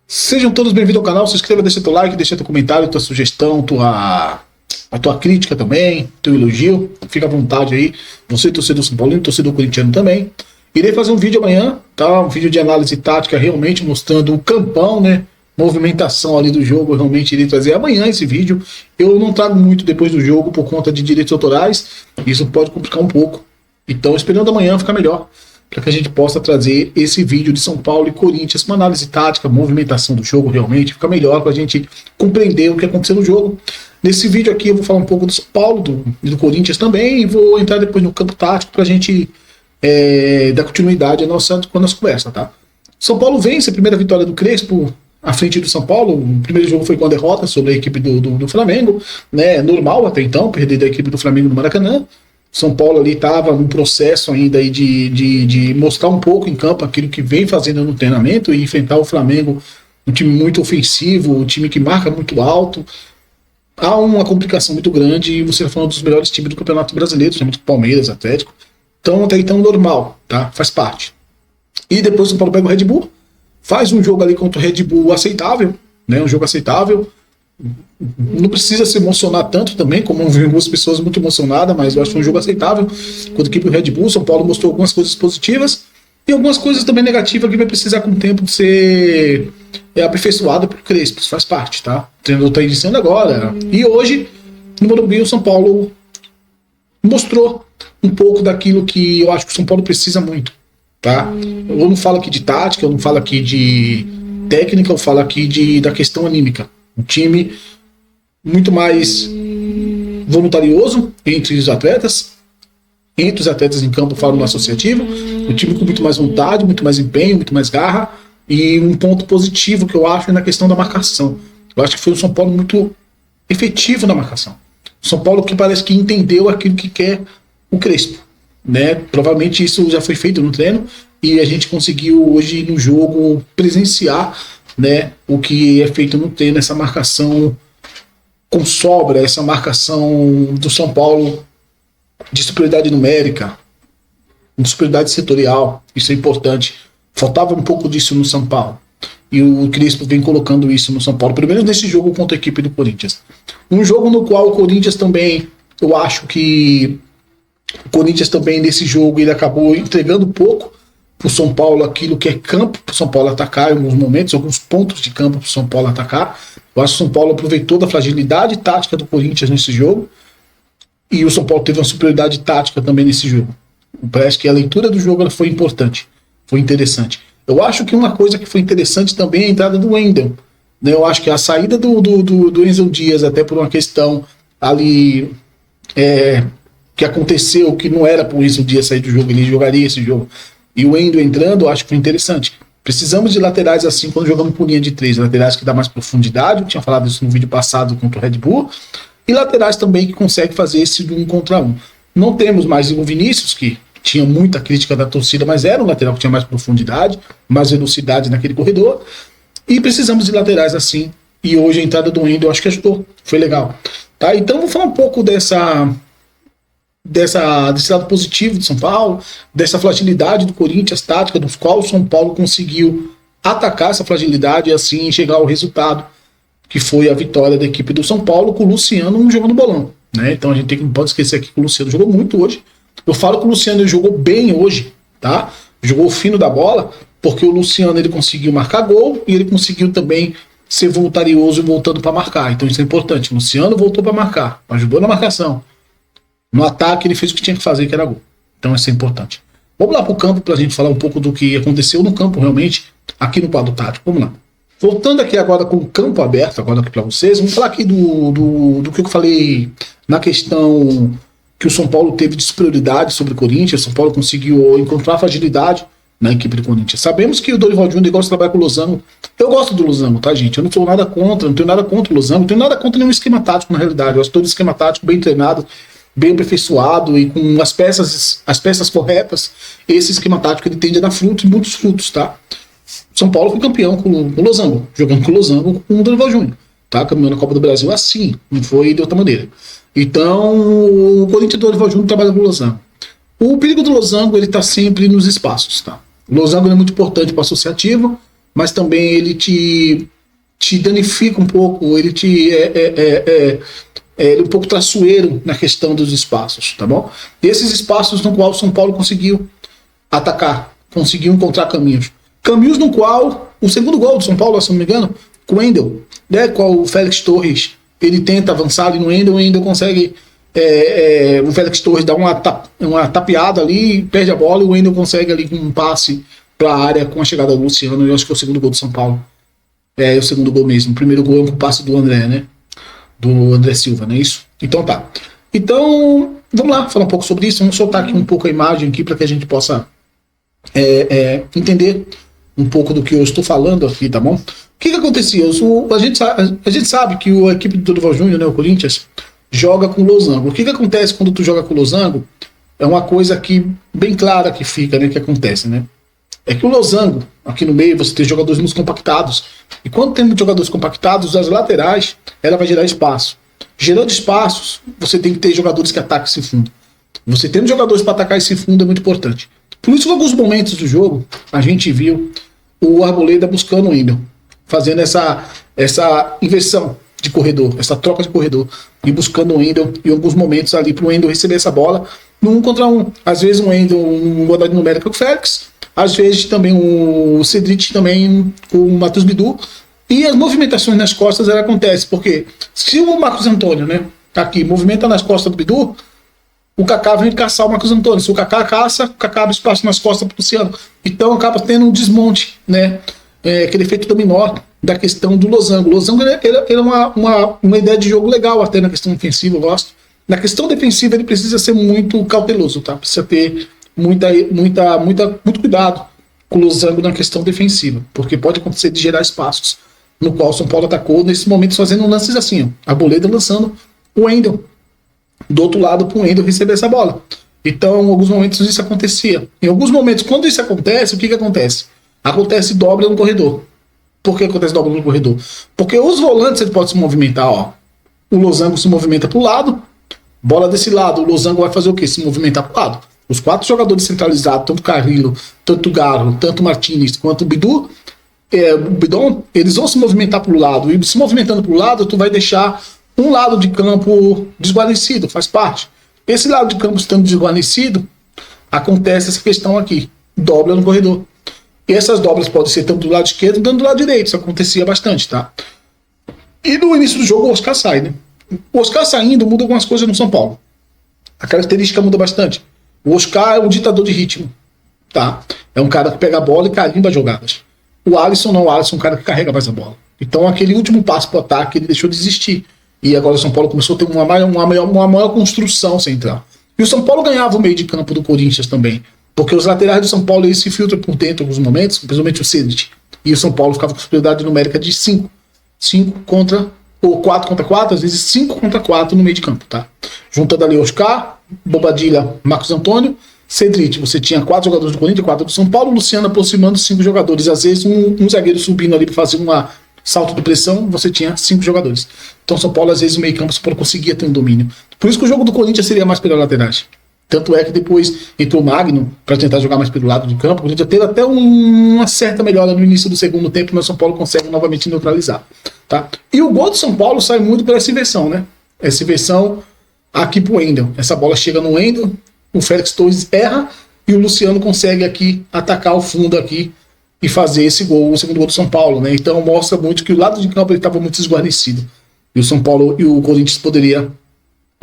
Sejam todos bem-vindos ao canal, se inscreva, deixa teu like, deixa teu comentário, tua sugestão, a tua crítica também, teu elogio, fica à vontade aí. Você, torcedor São Paulino, torcedor corintiano também. Irei fazer um vídeo amanhã, tá? Um vídeo de análise tática realmente mostrando o campão, né? Movimentação ali do jogo, eu realmente irei trazer amanhã esse vídeo. Eu não trago muito depois do jogo por conta de direitos autorais, isso pode complicar um pouco. Então, esperando amanhã ficar melhor, para que a gente possa trazer esse vídeo de São Paulo e Corinthians, uma análise tática, movimentação do jogo realmente, fica melhor para a gente compreender o que aconteceu no jogo. Nesse vídeo aqui eu vou falar um pouco do São Paulo, do Corinthians também, e vou entrar depois no campo tático para a gente dar continuidade à nossa conversa, tá? São Paulo vence a primeira vitória do Crespo à frente do São Paulo. O primeiro jogo foi com a derrota sobre a equipe do Flamengo, né? Normal até então, perder da equipe do Flamengo no Maracanã. São Paulo ali estava num processo ainda aí de mostrar um pouco em campo aquilo que vem fazendo no treinamento e enfrentar o Flamengo, um time muito ofensivo, um time que marca muito alto. Há uma complicação muito grande e você está falando dos melhores times do Campeonato Brasileiro, principalmente Palmeiras, Atlético. Então até então normal, tá? Faz parte. E depois o São Paulo pega o Red Bull, faz um jogo ali contra o Red Bull aceitável, né? Um jogo aceitável. Não precisa se emocionar tanto também, como eu vi algumas pessoas muito emocionadas, mas eu acho que foi um jogo aceitável. Quando a equipe do Red Bull, São Paulo mostrou algumas coisas positivas e algumas coisas também negativas que vai precisar com o tempo de ser aperfeiçoado por Crespo, faz parte, tá? O treinador está iniciando agora. E hoje, no Morumbi, o São Paulo mostrou um pouco daquilo que eu acho que o São Paulo precisa muito, tá? Eu não falo aqui de tática, eu não falo aqui de técnica, eu falo aqui da questão anímica. Um time muito mais voluntarioso entre os atletas em campo, eu falo no associativo, um time com muito mais vontade, muito mais empenho, muito mais garra, e um ponto positivo que eu acho é na questão da marcação. Eu acho que foi o São Paulo muito efetivo na marcação. O São Paulo que parece que entendeu aquilo que quer o Crespo, né? Provavelmente isso já foi feito no treino e a gente conseguiu hoje no jogo presenciar, né, o que é feito no treino, essa marcação com sobra, essa marcação do São Paulo de superioridade numérica, de superioridade setorial. Isso é importante. Faltava um pouco disso no São Paulo. E o Crespo vem colocando isso no São Paulo, pelo menos nesse jogo contra a equipe do Corinthians. Um jogo no qual o Corinthians também, eu acho que o Corinthians também nesse jogo ele acabou entregando um pouco para o São Paulo aquilo que é campo para o São Paulo atacar em alguns momentos, alguns pontos de campo para o São Paulo atacar. Eu acho que o São Paulo aproveitou da fragilidade tática do Corinthians nesse jogo e o São Paulo teve uma superioridade tática também nesse jogo. Parece que a leitura do jogo ela foi importante, foi interessante. Eu acho que uma coisa que foi interessante também é a entrada do Wendel, né? Eu acho que a saída do Enzo Dias, até por uma questão ali que aconteceu, que não era por isso o Dias sair do jogo, ele jogaria esse jogo. E o Wendel entrando, eu acho que foi interessante. Precisamos de laterais assim quando jogamos por linha de 3, laterais que dá mais profundidade, eu tinha falado isso no vídeo passado contra o Red Bull, e laterais também que conseguem fazer esse de 1 contra 1. Não temos mais o Vinícius, que tinha muita crítica da torcida, mas era um lateral que tinha mais profundidade, mais velocidade naquele corredor, e precisamos de laterais assim, e hoje a entrada do Wendel eu acho que ajudou, foi legal. Tá? Então vou falar um pouco desse lado positivo de São Paulo, dessa fragilidade do Corinthians, tática, dos qual o São Paulo conseguiu atacar essa fragilidade e assim chegar ao resultado, que foi a vitória da equipe do São Paulo com o Luciano jogando bolão, né? Então a gente não pode esquecer aqui que o Luciano jogou muito hoje. Eu falo que o Luciano jogou bem hoje, tá? Jogou fino da bola, porque o Luciano ele conseguiu marcar gol e ele conseguiu também ser voluntarioso voltando para marcar. Então isso é importante. O Luciano voltou para marcar, ajudou na marcação. No ataque ele fez o que tinha que fazer, que era gol. Então isso é importante. Vamos lá para o campo para a gente falar um pouco do que aconteceu no campo realmente, aqui no quadro tático. Vamos lá. Voltando aqui agora com o campo aberto, agora aqui para vocês, vamos falar aqui do que eu falei na questão que o São Paulo teve de superioridade sobre o Corinthians. O São Paulo conseguiu encontrar fragilidade na equipe do Corinthians. Sabemos que o Dorival Júnior gosta de trabalhar com o Losango. Eu gosto do Losango, tá, gente? Eu não sou nada contra, não tenho nada contra o Losango, não tenho nada contra nenhum esquema tático, na realidade. Eu acho todo esquema tático bem treinado, bem aperfeiçoado e com as peças corretas, esse esquema tático ele tende a dar frutos e muitos frutos, tá? São Paulo foi campeão com o Losango, jogando com o Losango com o Dorival Júnior, tá? Campeão na Copa do Brasil assim, não foi de outra maneira. Então, o Corinthians do Dorival Júnior trabalha com o Losango. O perigo do Losango, ele tá sempre nos espaços, tá? O Losango é muito importante para o associativo, mas também ele te danifica um pouco, ele ele é um pouco traiçoeiro na questão dos espaços, tá bom? E esses espaços no qual o São Paulo conseguiu atacar, conseguiu encontrar caminhos. Caminhos no qual o segundo gol do São Paulo, se não me engano, com o Wendel, né, qual o Félix Torres, ele tenta avançar ali no Wendel, o Wendel consegue, o Félix Torres dá uma tapeada ali, perde a bola, e o Wendel consegue ali um passe para a área com a chegada do Luciano, e eu acho que é o segundo gol do São Paulo. É o segundo gol mesmo, o primeiro gol é um passe do André, né? Do André Silva, não é isso? Então tá. Então, vamos lá, falar um pouco sobre isso. Vamos soltar aqui um pouco a imagem aqui para que a gente possa entender um pouco do que eu estou falando aqui, tá bom? O que acontecia? A gente sabe que a equipe do Dorival Júnior, né, o Corinthians, joga com losango. O que acontece quando tu joga com losango? É uma coisa aqui bem clara que fica, né, que acontece, né? É que o losango, aqui no meio, você tem jogadores muito compactados. E quando tem jogadores compactados, as laterais, ela vai gerar espaço. Gerando espaços, você tem que ter jogadores que atacam esse fundo. Você tendo jogadores para atacar esse fundo é muito importante. Por isso, em alguns momentos do jogo, a gente viu o Arboleda buscando o Wendel, fazendo essa inversão de corredor, essa troca de corredor, e buscando o Wendel em alguns momentos ali para o Wendel receber essa bola no 1 contra 1. Às vezes o Wendel, uma igualdade numérica com o Félix, às vezes também o Cedric também com o Matheus Bidu, e as movimentações nas costas ela acontece, porque se o Marcos Antônio, né, tá aqui, movimenta nas costas do Bidu, o Kaká vem caçar o Marcos Antônio. Se o Kaká caça, o Kaká abre espaço nas costas pro Luciano. Então acaba tendo um desmonte, né, aquele efeito dominó da questão do losango. O losango é uma ideia de jogo legal até na questão ofensiva, eu gosto. Na questão defensiva ele precisa ser muito cauteloso, tá? Precisa ter muito cuidado com o losango na questão defensiva, porque pode acontecer de gerar espaços, no qual o São Paulo atacou nesse momento fazendo lances assim, ó, a Arboleda lançando o Wendel do outro lado para o Wendel receber essa bola. Então, em alguns momentos isso acontecia. Em alguns momentos, quando isso acontece, o que acontece? Acontece dobra no corredor. Por que acontece dobra no corredor? Porque os volantes ele pode se movimentar, ó. O losango se movimenta para o lado, bola desse lado, o losango vai fazer o quê? Se movimentar para o lado. Os 4 jogadores centralizados, tanto Carrillo, tanto Garro, tanto Martinez, quanto o Bidu, o Bidon, eles vão se movimentar para o lado. E se movimentando para o lado, tu vai deixar um lado de campo desguarnecido, faz parte. Esse lado de campo estando desguarnecido, acontece essa questão aqui, dobra no corredor. E essas dobras podem ser tanto do lado esquerdo quanto do lado direito, isso acontecia bastante, tá? E no início do jogo o Oscar sai, né? O Oscar saindo muda algumas coisas no São Paulo. A característica muda bastante. O Oscar é um ditador de ritmo, tá? É um cara que pega a bola e carimba jogadas. O Alisson não, o Alisson é um cara que carrega mais a bola. Então aquele último passo pro ataque ele deixou de existir. E agora o São Paulo começou a ter uma maior construção central. E o São Paulo ganhava o meio de campo do Corinthians também. Porque os laterais do São Paulo eles se filtram por dentro em alguns momentos, principalmente o Cedric. E o São Paulo ficava com superioridade numérica de 5. 5 contra, ou 4 contra 4, às vezes 5 contra 4 no meio de campo, tá? Juntando ali Oscar, Bobadilha, Marcos Antônio, Cedric. Você tinha 4 jogadores do Corinthians, 4 do São Paulo, Luciano aproximando 5 jogadores. Às vezes um zagueiro subindo ali para fazer uma salto de pressão, você tinha 5 jogadores. Então São Paulo, às vezes, no meio campo, São Paulo conseguia ter um domínio. Por isso que o jogo do Corinthians seria mais pelas laterais. Tanto é que depois entrou o Magno para tentar jogar mais pelo lado do campo. O Corinthians teve até uma certa melhora no início do segundo tempo, mas o São Paulo consegue novamente neutralizar. Tá? E o gol do São Paulo sai muito por essa inversão, né? Essa inversão aqui pro Wendel. Essa bola chega no Wendel, o Félix Torres erra e o Luciano consegue aqui atacar o fundo aqui e fazer esse gol, o segundo gol do São Paulo, né? Então mostra muito que o lado de campo ele estava muito desguarnecido. E o São Paulo e o Corinthians poderia.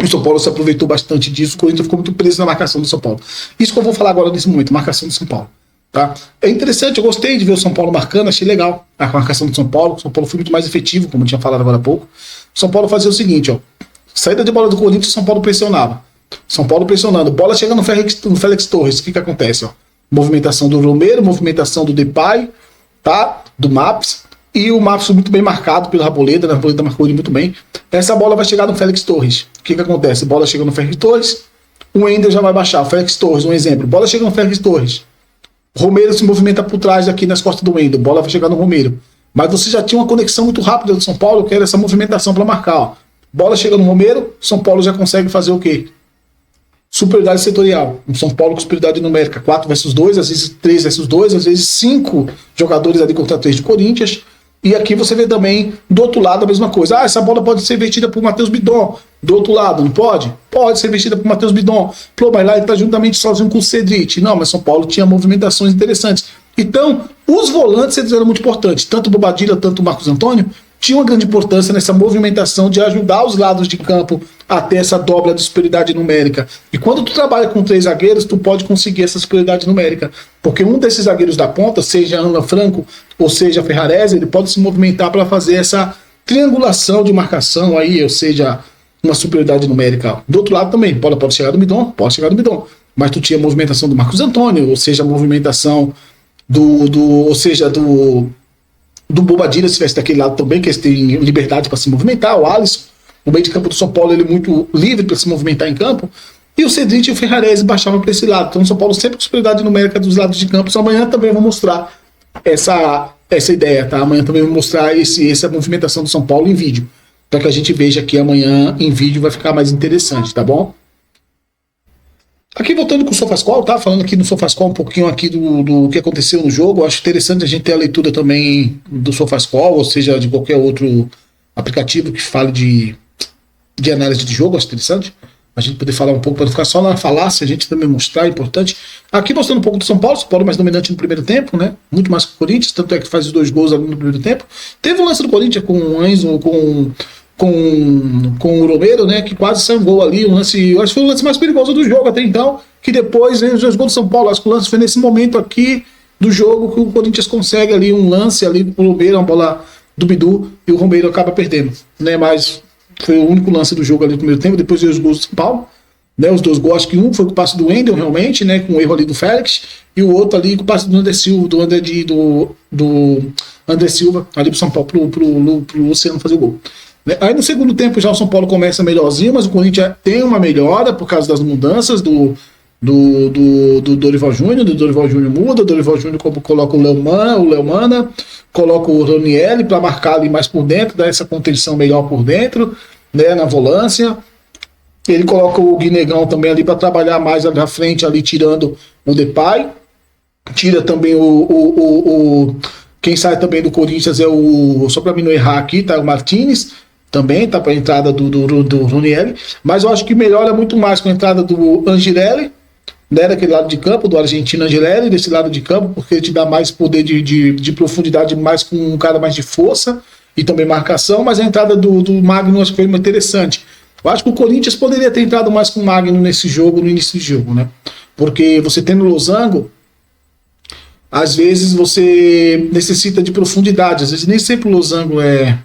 O São Paulo se aproveitou bastante disso, o Corinthians ficou muito preso na marcação do São Paulo. Isso que eu vou falar agora nesse momento, marcação do São Paulo. Tá? É interessante, eu gostei de ver o São Paulo marcando, achei legal a marcação do São Paulo. O São Paulo foi muito mais efetivo, como eu tinha falado agora há pouco. O São Paulo fazia o seguinte, ó. Saída de bola do Corinthians, o São Paulo pressionava. São Paulo pressionando, bola chega no Félix Torres, o que acontece? Ó? Movimentação do Romero, movimentação do Depay, tá? Do Maps, e o Maps muito bem marcado pelo Arboleda, né? A Arboleda marcou ele muito bem. Essa bola vai chegar no Félix Torres. O que acontece? Bola chega no Félix Torres, o Wendel já vai baixar. O Félix Torres, um exemplo. Bola chega no Félix Torres. Romero se movimenta por trás aqui nas costas do Wendel. Bola vai chegar no Romero. Mas você já tinha uma conexão muito rápida do São Paulo, que era essa movimentação para marcar. Ó. Bola chega no Romero, São Paulo já consegue fazer o quê? superioridade setorial. Um São Paulo com superioridade numérica, 4 versus 2, às vezes 3 versus 2, às vezes 5 jogadores ali contra 3 de Corinthians. E aqui você vê também, do outro lado, a mesma coisa. Essa bola pode ser vertida por Matheus Bidon. Do outro lado, não pode? Pode ser vertida por Matheus Bidon. Pô, mas lá ele está juntamente sozinho com o Cedric. Não, mas São Paulo tinha movimentações interessantes. Então, os volantes eles eram muito importantes. Tanto o Bobadilla, tanto o Marcos Antônio tinha uma grande importância nessa movimentação de ajudar os lados de campo a ter essa dobra de superioridade numérica. E quando tu trabalha com 3 zagueiros, tu pode conseguir essa superioridade numérica. Porque um desses zagueiros da ponta, seja Alan Franco ou seja Ferrarese, ele pode se movimentar para fazer essa triangulação de marcação aí, ou seja, uma superioridade numérica. Do outro lado também, pode chegar do Bidon, pode chegar do Bidon. Mas tu tinha a movimentação do Marcos Antônio, ou seja, a movimentação do Bobadilla, se estivesse daquele lado também, que eles têm liberdade para se movimentar, o Alisson, o meio de campo do São Paulo, ele é muito livre para se movimentar em campo, e o Cedric e o Ferrarese baixavam para esse lado. Então o São Paulo sempre com superioridade numérica dos lados de campo. Então amanhã também eu vou mostrar essa ideia, tá? Amanhã também eu vou mostrar essa movimentação do São Paulo em vídeo, para que a gente veja aqui amanhã em vídeo, vai ficar mais interessante, tá bom? Aqui voltando com o SofaScore, tá? Falando aqui no SofaScore um pouquinho aqui do que aconteceu no jogo. Eu acho interessante a gente ter a leitura também do SofaScore, ou seja, de qualquer outro aplicativo que fale de análise de jogo. Acho interessante a gente poder falar um pouco, para não ficar só na falácia, a gente também mostrar, é importante. Aqui mostrando um pouco do São Paulo mais dominante no primeiro tempo, né? Muito mais que o Corinthians, tanto é que faz os 2 gols ali no primeiro tempo. Teve um lance do Corinthians com o Enzo, com o Romero, né, que quase saiu um gol ali, acho que foi o lance mais perigoso do jogo até então, que depois vem os 2 gols do São Paulo. Acho que o lance foi nesse momento aqui do jogo que o Corinthians consegue ali um lance ali pro Romero, uma bola do Bidu, e o Romero acaba perdendo, né, mas foi o único lance do jogo ali no primeiro tempo. Depois veio os gols do São Paulo, né, os 2 gols, acho que um foi com o passe do Wendel realmente, né, com o erro ali do Félix, e o outro ali com o passe do André Silva, do André Silva, ali pro São Paulo, pro Luciano fazer o gol. Aí no segundo tempo já o São Paulo começa melhorzinho, mas o Corinthians tem uma melhora por causa das mudanças do Dorival Júnior. Do Dorival Júnior muda, o Dorival Júnior coloca o Leomana, coloca o Ranieri para marcar ali mais por dentro, dar essa contenção melhor por dentro, né, na volância. Ele coloca o Guinegão também ali para trabalhar mais ali na frente, ali tirando o Depay. Tira também quem sai também do Corinthians é só para mim não errar aqui, tá? O Martínez. Também tá para a entrada do Ranieri, mas eu acho que melhora muito mais com a entrada do Angirelli, né, daquele lado de campo, do argentino Angirelli, desse lado de campo, porque ele te dá mais poder de profundidade, mais com um cara mais de força e também marcação, mas a entrada do Magno acho que foi muito interessante. Eu acho que o Corinthians poderia ter entrado mais com o Magno nesse jogo, no início do jogo, né? Porque você tendo o Losango, às vezes você necessita de profundidade, às vezes nem sempre o Losango é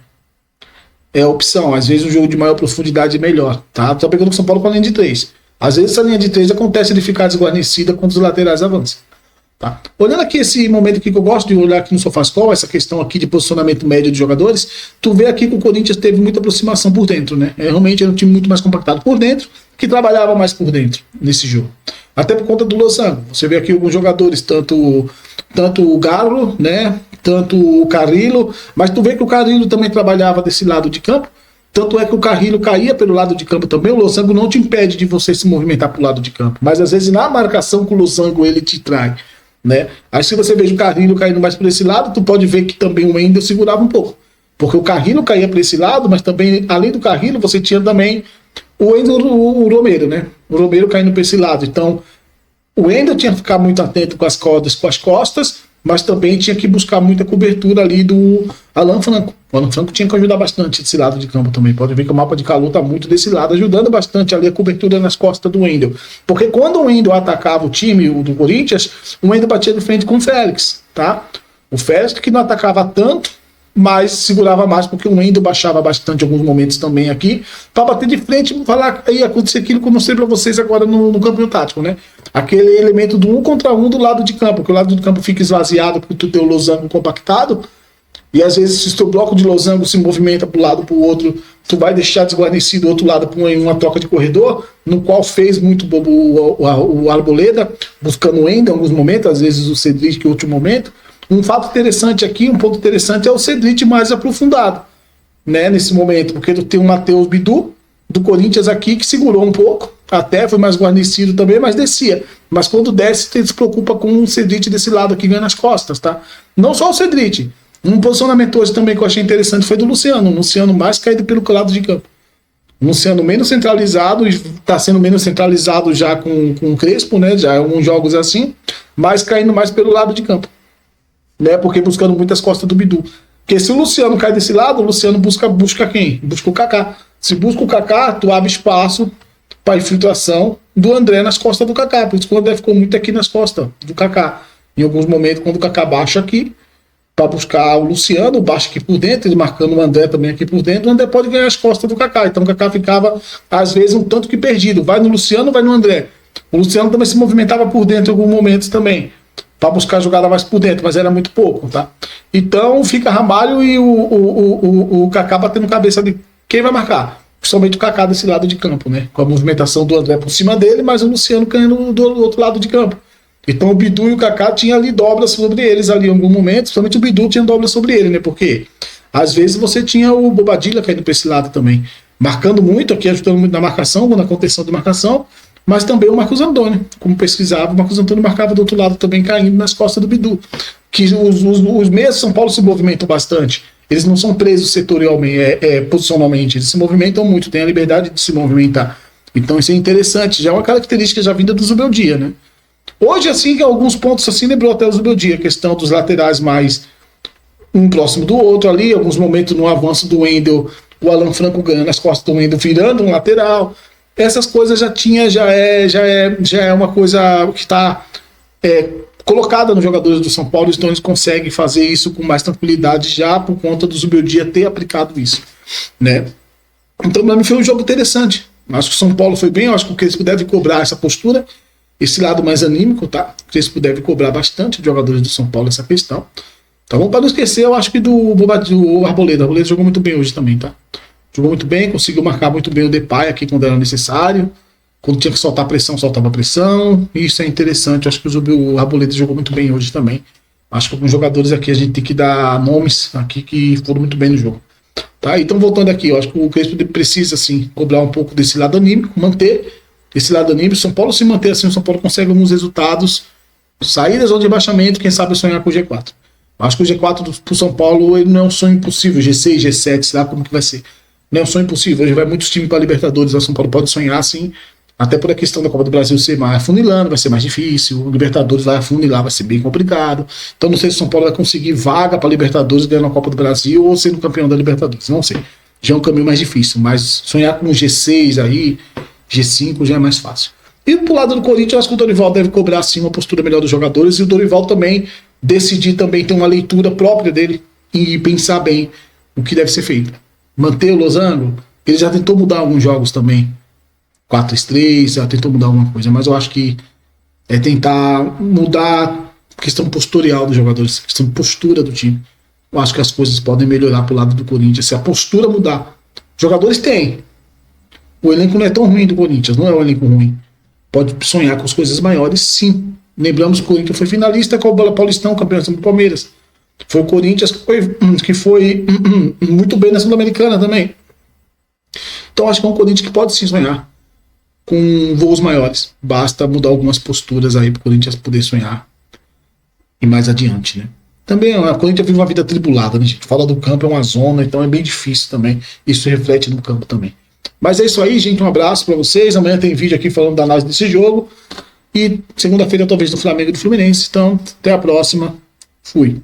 opção, às vezes um jogo de maior profundidade é melhor, tá? Tô pegando o São Paulo com a linha de 3. Às vezes essa linha de 3 acontece de ficar desguarnecida quando os laterais avançam, tá? Olhando aqui esse momento aqui que eu gosto de olhar aqui no SofaScore, essa questão aqui de posicionamento médio de jogadores, tu vê aqui que o Corinthians teve muita aproximação por dentro, né? Realmente era um time muito mais compactado por dentro, que trabalhava mais por dentro nesse jogo. Até por conta do Losango. Você vê aqui alguns jogadores, tanto o Galo, né? Tanto o Carrillo, mas tu vê que o Carrillo também trabalhava desse lado de campo, tanto é que o Carrillo caía pelo lado de campo também. O Losango não te impede de você se movimentar pro lado de campo, mas às vezes na marcação com o Losango ele te trai, né? Aí se você veja o Carrillo caindo mais por esse lado, tu pode ver que também o Wendel segurava um pouco, porque o Carrillo caía para esse lado, mas também além do Carrillo você tinha também o Romero, né? O Romero caindo para esse lado, então o Wendel tinha que ficar muito atento com as cordas, com as costas, mas também tinha que buscar muita cobertura ali do Alan Franco. O Alan Franco tinha que ajudar bastante desse lado de campo também. Pode ver que o mapa de calor está muito desse lado, ajudando bastante ali a cobertura nas costas do Wendel. Porque quando o Wendel atacava o time do Corinthians, o Wendel batia de frente com o Félix, tá? O Félix que não atacava tanto, mas segurava mais, porque o Wendel baixava bastante em alguns momentos também aqui, para bater de frente e falar, aí acontecer aquilo que eu mostrei para vocês agora no campo tático, né? Aquele elemento do 1 contra 1 do lado de campo, que o lado de campo fica esvaziado porque tu tem o losango compactado, e às vezes se o teu bloco de losango se movimenta para um lado para o outro, tu vai deixar desguarnecido o outro lado por uma troca de corredor, no qual fez muito bobo o Arboleda, buscando o Wendel em alguns momentos, às vezes o Cedric em outro momento. Um fato interessante aqui, um ponto interessante é o Cedric mais aprofundado, né, nesse momento, porque tu tem o Matheus Bidu do Corinthians aqui que segurou um pouco, até foi mais guarnecido também, mas descia. Mas quando desce, ele se preocupa com o Cedric desse lado aqui, ganha nas costas, tá? Não só o Cedric. Um posicionamento hoje também que eu achei interessante foi do Luciano. O Luciano mais caído pelo lado de campo. O Luciano menos centralizado, está sendo menos centralizado já com o Crespo, né? Já alguns jogos assim, mas caindo mais pelo lado de campo. Né? Porque buscando muitas costas do Bidu. Porque se o Luciano cai desse lado, o Luciano busca quem? Busca o Kaká. Se busca o Kaká, tu abre espaço para infiltração do André nas costas do Kaká. Por isso que o André ficou muito aqui nas costas do Kaká. Em alguns momentos, quando o Kaká baixa aqui, para buscar o Luciano, baixa aqui por dentro, ele marcando o André também aqui por dentro, o André pode ganhar as costas do Kaká. Então o Kaká ficava, às vezes, um tanto que perdido. Vai no Luciano, vai no André. O Luciano também se movimentava por dentro em alguns momentos também, para buscar a jogada mais por dentro, mas era muito pouco, tá? Então fica Ramalho e o Kaká batendo cabeça de quem vai marcar. Principalmente o Kaká desse lado de campo, né? Com a movimentação do André por cima dele, mas o Luciano caindo do outro lado de campo. Então o Bidu e o Kaká tinham ali dobras sobre eles ali em algum momento, principalmente o Bidu tinha dobra sobre ele, né? Porque às vezes você tinha o Bobadilla caindo para esse lado também, marcando muito aqui, ajudando muito na marcação, na contenção de marcação, mas também o Marcos Antônio, como pesquisava, o Marcos Antônio marcava do outro lado também, caindo nas costas do Bidu. Que os meias de São Paulo se movimentam bastante. Eles não são presos setorialmente, posicionalmente, eles se movimentam muito, têm a liberdade de se movimentar. Então isso é interessante, já é uma característica já vinda do Zubeldia, né? Hoje, assim, que alguns pontos assim lembrou até o Zubeldia, a questão dos laterais mais um próximo do outro ali, alguns momentos no avanço do Wendel, o Alan Franco ganhando nas costas do Wendel, virando um lateral. Essas coisas já é uma coisa que está colocada nos jogadores do São Paulo, então eles conseguem fazer isso com mais tranquilidade já por conta do Zubeldia ter aplicado isso, né? Então, para mim foi um jogo interessante. Acho que o São Paulo foi bem, acho que o Crespo deve cobrar essa postura, esse lado mais anímico, tá? O Crespo deve cobrar bastante de jogadores do São Paulo essa questão. Então, para não esquecer, eu acho que do Arboleda. O Arboleda jogou muito bem hoje também, tá? Jogou muito bem, conseguiu marcar muito bem o Depay aqui quando era necessário. Quando tinha que soltar pressão, soltava pressão. Isso é interessante. Acho que o Arboleda jogou muito bem hoje também. Acho que alguns jogadores aqui a gente tem que dar nomes aqui que foram muito bem no jogo. Tá? Então, voltando aqui, eu acho que o Crespo precisa, assim, cobrar um pouco desse lado anímico, manter esse lado anímico. São Paulo se manter assim, o São Paulo consegue alguns resultados, sair da zona de rebaixamento, quem sabe sonhar com o G4. Acho que o G4 pro São Paulo ele não é um sonho impossível, G6, G7, sei lá como que vai ser. Não é um sonho impossível, hoje vai muitos times para Libertadores, o São Paulo pode sonhar assim, até por a questão da Copa do Brasil ser mais afunilando, vai ser mais difícil, o Libertadores vai afunilar, vai ser bem complicado. Então não sei se o São Paulo vai conseguir vaga para Libertadores ganhando a Copa do Brasil ou sendo campeão da Libertadores, não sei. Já é um caminho mais difícil, mas sonhar com o G6 aí, G5 já é mais fácil. E pro lado do Corinthians, eu acho que o Dorival deve cobrar sim uma postura melhor dos jogadores e o Dorival também decidir também ter uma leitura própria dele e pensar bem o que deve ser feito. Manter o losango, ele já tentou mudar alguns jogos também. 4-3, já tentou mudar alguma coisa, mas eu acho que é tentar mudar a questão postorial dos jogadores, a questão de postura do time. Eu acho que as coisas podem melhorar pro lado do Corinthians, se a postura mudar. Jogadores têm. O elenco não é tão ruim do Corinthians, não é um elenco ruim. Pode sonhar com as coisas maiores, sim. Lembramos que o Corinthians foi finalista com a Bola Paulistão, campeão do Palmeiras. Foi o Corinthians que foi muito bem na Sul-Americana também. Então acho que é um Corinthians que pode sim sonhar com voos maiores. Basta mudar algumas posturas aí para o Corinthians poder sonhar e mais adiante, né? Também a Corinthians vive uma vida tribulada, né, gente? Fala do campo, é uma zona, então é bem difícil também. Isso reflete no campo também. Mas é isso aí, gente. Um abraço para vocês. Amanhã tem vídeo aqui falando da análise desse jogo. E segunda-feira, talvez, do Flamengo e do Fluminense. Então, até a próxima. Fui.